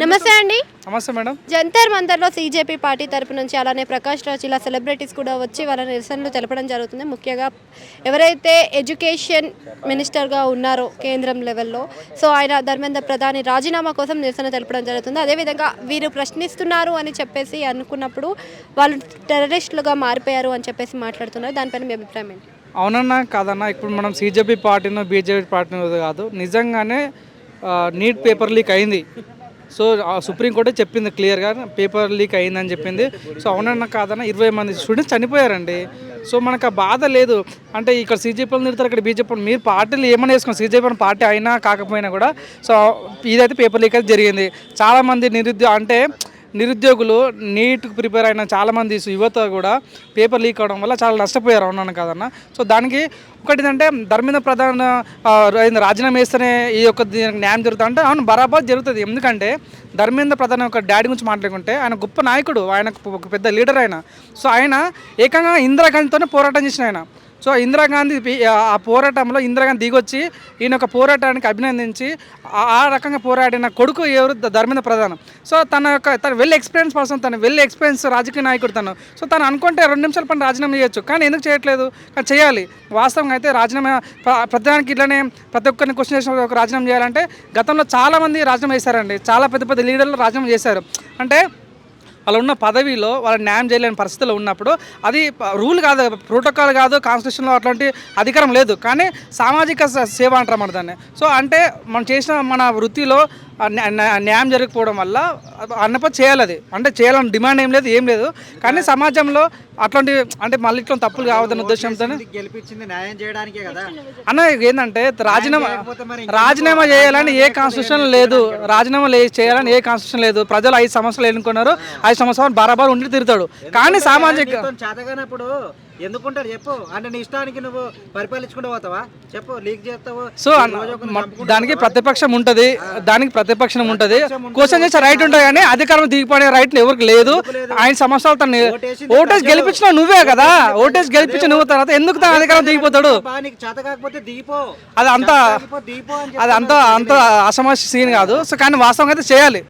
నమస్తే అండి. నమస్తే మేడం. జంతర్ మంతర్లో సీజేపీ పార్టీ తరపు నుంచి అలానే ప్రకాష్ రాజ్ ఇలా సెలబ్రిటీస్ కూడా వచ్చి వాళ్ళ నిరసనలు తెలపడం జరుగుతుంది. ముఖ్యంగా ఎవరైతే ఎడ్యుకేషన్ మినిస్టర్గా ఉన్నారో కేంద్రం లెవెల్లో, సో ఆయన ధర్మేంద్ర ప్రధాని రాజీనామా కోసం నిరసన తెలపడం జరుగుతుంది. అదేవిధంగా వీరు ప్రశ్నిస్తున్నారు అని చెప్పేసి అనుకున్నప్పుడు వాళ్ళు టెర్రరిస్టులుగా మారిపోయారు అని చెప్పేసి మాట్లాడుతున్నారు. దానిపైన మీ అభిప్రాయం ఏంటి? అవునన్నా కాదన్నా, ఇప్పుడు మనం సీజేపీ పార్టీనో బీజేపీ పార్టీనో కాదు, నిజంగానే నీట్ పేపర్ లీక్ అయింది. సో సుప్రీంకోర్టే చెప్పింది క్లియర్గా, పేపర్ లీక్ అయిందని చెప్పింది. సో అవునన్నా కాదన్నా 20 మంది స్టూడెంట్స్ చనిపోయారండి. సో మనకు ఆ బాధ లేదు. అంటే ఇక్కడ సీజేపీలు నిలుతారు, ఇక్కడ బీజేపీ. మీరు పార్టీలు ఏమైనా వేసుకోండి, సీజేపీ పార్టీ అయినా కాకపోయినా కూడా. సో ఇదైతే పేపర్ లీక్ అయితే జరిగింది. చాలామంది నిరుద్యోగులు నీట్కి ప్రిపేర్ అయిన చాలామంది యువత కూడా పేపర్ లీక్ అవడం వల్ల చాలా నష్టపోయారు. అవునన్నా కాదన్నా. సో దానికి ఒకటి ఏంటంటే ధర్మేంద్ర ప్రధాన్ రాజీనామా వేస్తేనే ఈ యొక్క న్యాయం జరుగుతుంది అంటే అవును, బరాబర్ జరుగుతుంది. ఎందుకంటే ధర్మేంద్ర ప్రధాన్ యొక్క డాడీ గురించి మాట్లాడుకుంటే ఆయన గొప్ప నాయకుడు, ఆయన ఒక పెద్ద లీడర్ ఆయన. సో ఆయన ఏకంగా ఇందిరాగాంధీతోనే పోరాటం చేసిన ఆయన. సో ఇందిరాగాంధీ ఆ పోరాటంలో ఇందిరాగాంధీ దిగొచ్చి ఈయన ఒక పోరాటానికి అభినందించి ఆ రకంగా పోరాడిన కొడుకు ఎవరు? ధర్మేంద్ర ప్రధాన్. సో తన వెల్ ఎక్స్పీరియన్స్ పర్సన్, తను వెల్ ఎక్స్పీరియన్స్ రాజకీయ నాయకుడు తను. సో తను అనుకుంటే 2 నిమిషాల పని రాజీనామా చేయొచ్చు, కానీ ఎందుకు చేయట్లేదు? కానీ చేయాలి. వాస్తవంగా అయితే రాజీనామా ప్రధానికి ఇట్లనే ప్రతి ఒక్కరిని క్వశ్చన్ చేసిన ఒక రాజీనామా చేయాలంటే గతంలో చాలామంది రాజీనామా చేశారండి. చాలా పెద్ద పెద్ద లీడర్లు రాజీనామా చేశారు. అంటే వాళ్ళు ఉన్న పదవిలో వాళ్ళు న్యాయం చేయలేని పరిస్థితిలో ఉన్నప్పుడు అది రూల్ కాదు, ప్రోటోకాల్ కాదు, కాన్స్టిట్యూషన్లో అట్లాంటి అధికారం లేదు. కానీ సామాజిక సేవ అంటారు మన దాన్ని. సో అంటే మనం చేసిన మన వృత్తిలో న్యాయం జరగకపోవడం వల్ల అన్నపతి చేయాలి. అది అంటే చేయాలని డిమాండ్ ఏం లేదు. కానీ సమాజంలో అట్లాంటి అంటే మళ్ళీ ఇట్లా తప్పులు కావద్దన్న ఉద్దేశంతో గెలిపించింది న్యాయం చేయడానికే కదా అన్న. ఏంటంటే రాజీనామా చేయాలని ఏ కాన్స్టిట్యూషన్ లేదు, రాజీనామా చేయాలని ఏ కాన్స్టిట్యూషన్ లేదు. ప్రజలు 5 సంవత్సరాలు ఎన్నుకున్నారు, 5 సంవత్సరాలు బరాబర్ ఉండి తిరుగుతాడు. కానీ సామాజిక చేతగానప్పుడు ఎందుకుంటారు చెప్పు? అంటే నీ ఇష్టానికి నువ్వు పరిపాలించుకుంటూ పోతావా చెప్పు? లీక్ చేస్తావు. సో దానికి ప్రతిపక్షం ఉంటుంది, దానికి ప్రతిపక్షం ఉంటుంది, క్వశ్చన్ చేసే రైట్ ఉంటుంది. కానీ అధికారం దిగిపోయే రైట్ ఎవరికి లేదు. 5 సంవత్సరాలు తను ఓటేసి గెలిపించిన నువ్వే కదా, ఓటేసి గెలిపించిన నువ్వు తర్వాత ఎందుకు తన అధికారం దిగిపోతాడు? అది అంత అసమస్య సీన్ కాదు. సో కానీ వాస్తవంగా అయితే చేయాలి.